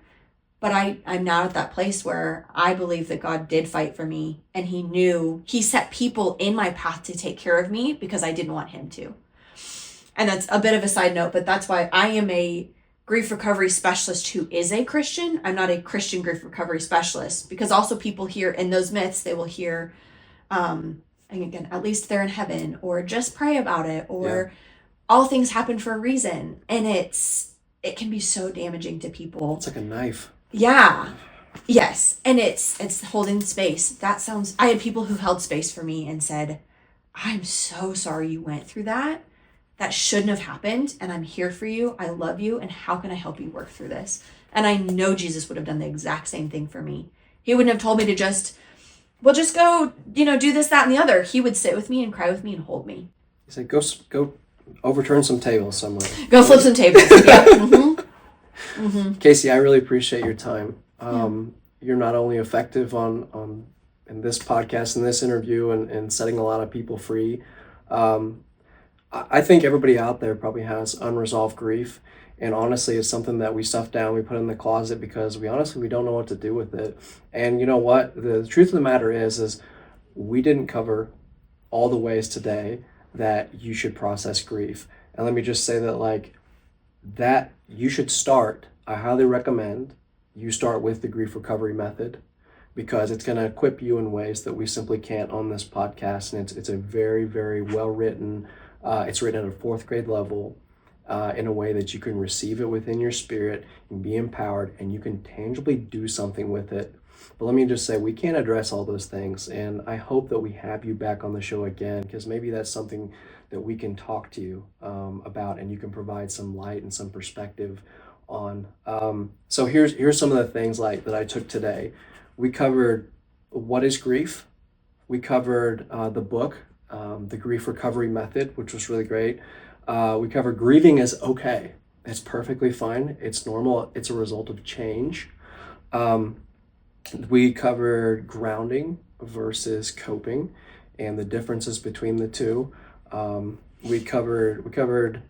But I'm now at that place where I believe that God did fight for me, and he set people in my path to take care of me because I didn't want him to. And that's a bit of a side note, but that's why I am a grief recovery specialist who is a Christian. I'm not a Christian grief recovery specialist, because also people hear in those myths, they will hear, and again, at least they're in heaven, or just pray about it, or all things happen for a reason. And it can be so damaging to people. It's like a knife. Yeah. Yes. And it's holding space. I had people who held space for me and said, I'm so sorry you went through that. That shouldn't have happened. And I'm here for you. I love you. And how can I help you work through this? And I know Jesus would have done the exact same thing for me. He wouldn't have told me to just go, do this, that, and the other. He would sit with me and cry with me and hold me. He said, go overturn some tables somewhere. Go flip some tables. Yeah. Mm-hmm. Mm-hmm. Casey, I really appreciate your time. You're not only effective in this podcast and this interview and setting a lot of people free. I think everybody out there probably has unresolved grief, and honestly, it's something that we stuff down, we put in the closet because we don't know what to do with it. And you know what? The truth of the matter is we didn't cover all the ways today that you should process grief. And let me just say that, like, that you should start, I highly recommend you start with the grief recovery method, because it's going to equip you in ways that we simply can't on this podcast. And it's a very, very well written, it's written at a fourth grade level, in a way that you can receive it within your spirit and be empowered, and you can tangibly do something with it. But let me just say, we can't address all those things, and I hope that we have you back on the show again, because maybe that's something that we can talk to you about, and you can provide some light and some perspective on. So here's some of the things like that I took today. We covered what is grief. We covered the book, the Grief Recovery Method, which was really great. We covered grieving is okay. It's perfectly fine. It's normal. It's a result of change. We covered grounding versus coping and the differences between the two. We covered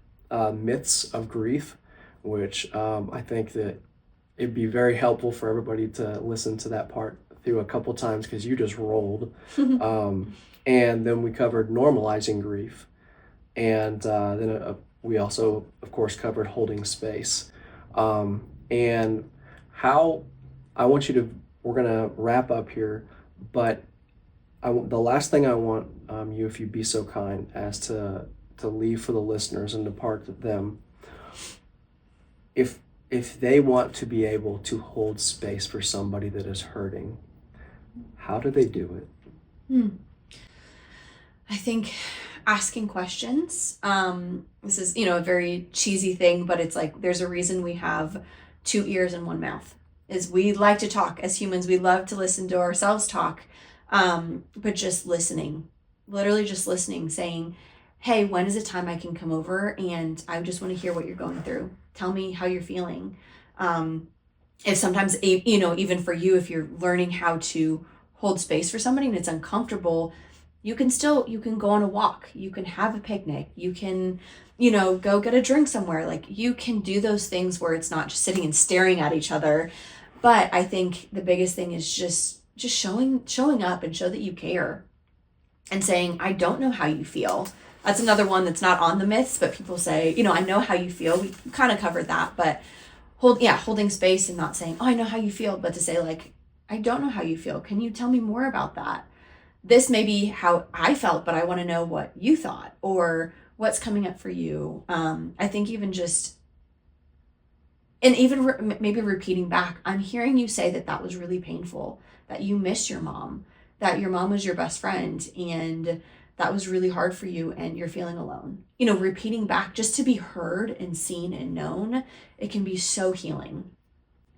myths of grief, which I think that it'd be very helpful for everybody to listen to that part through a couple times, because you just rolled. And then we covered normalizing grief. And then we also, of course, covered holding space. And how I want you to, we're going to wrap up here, but the last thing I want you, if you'd be so kind as to leave for the listeners and depart to them, if they want to be able to hold space for somebody that is hurting, how do they do it? I think asking questions. This is, a very cheesy thing, but it's like, there's a reason we have 2 ears and 1 mouth. Is we like to talk as humans. We love to listen to ourselves talk. But just listening, literally just listening, saying, hey, when is it time I can come over? And I just want to hear what you're going through. Tell me how you're feeling. If sometimes, even for you, if you're learning how to hold space for somebody and it's uncomfortable, you can go on a walk. You can have a picnic. You can, go get a drink somewhere. Like, you can do those things where it's not just sitting and staring at each other. But I think the biggest thing is just showing up and show that you care, and saying, I don't know how you feel. That's another one that's not on the myths, but people say, I know how you feel. We kind of covered that, but holding space and not saying, oh, I know how you feel, but to say, like, I don't know how you feel. Can you tell me more about that? This may be how I felt, but I want to know what you thought or what's coming up for you. I think even just, and even maybe repeating back, I'm hearing you say that was really painful, that you miss your mom, that your mom was your best friend, and that was really hard for you and you're feeling alone. Repeating back just to be heard and seen and known, it can be so healing.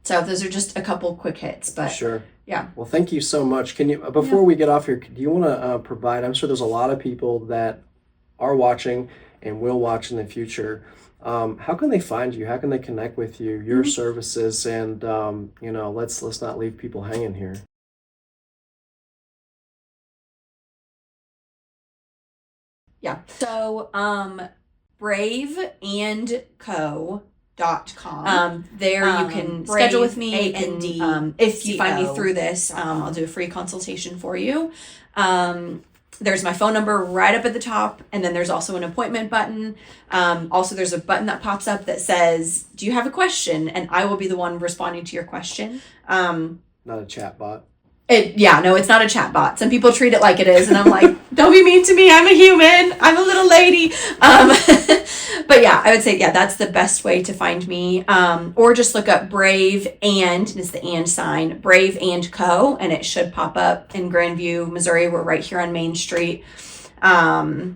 So those are just a couple quick hits, but sure. Yeah. Well, thank you so much. Can you, before we get off here, do you want to provide, I'm sure there's a lot of people that are watching and will watch in the future. How can they find you? How can they connect with you, your services, and, let's not leave people hanging here. Yeah. So, braveandco.com. There you can schedule with me, and if you find me through this, I'll do a free consultation for you. There's my phone number right up at the top, and then there's also an appointment button. Also, there's a button that pops up that says, do you have a question? And I will be the one responding to your question. Not a chat bot. No, it's not a chat bot. Some people treat it like it is, and I'm like, don't be mean to me. I'm a human. I'm a little lady. But yeah, I would say, that's the best way to find me. Or just look up Brave and it's the and sign, Brave and Co. And it should pop up in Grandview, Missouri. We're right here on Main Street. So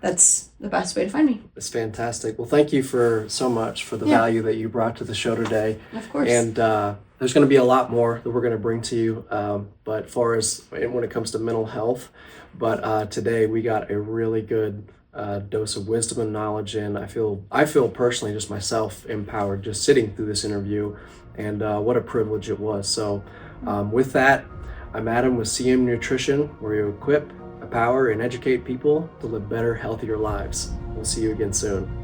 that's the best way to find me. It's fantastic. Well, thank you so much for the value that you brought to the show today. Of course. And there's going to be a lot more that we're going to bring to you, but far as when it comes to mental health. But today we got a really good dose of wisdom and knowledge, and I feel personally, just myself, empowered just sitting through this interview, and what a privilege it was. So with that, I'm Adam with CM Nutrition, where you equip, empower, and educate people to live better, healthier lives. We'll see you again soon.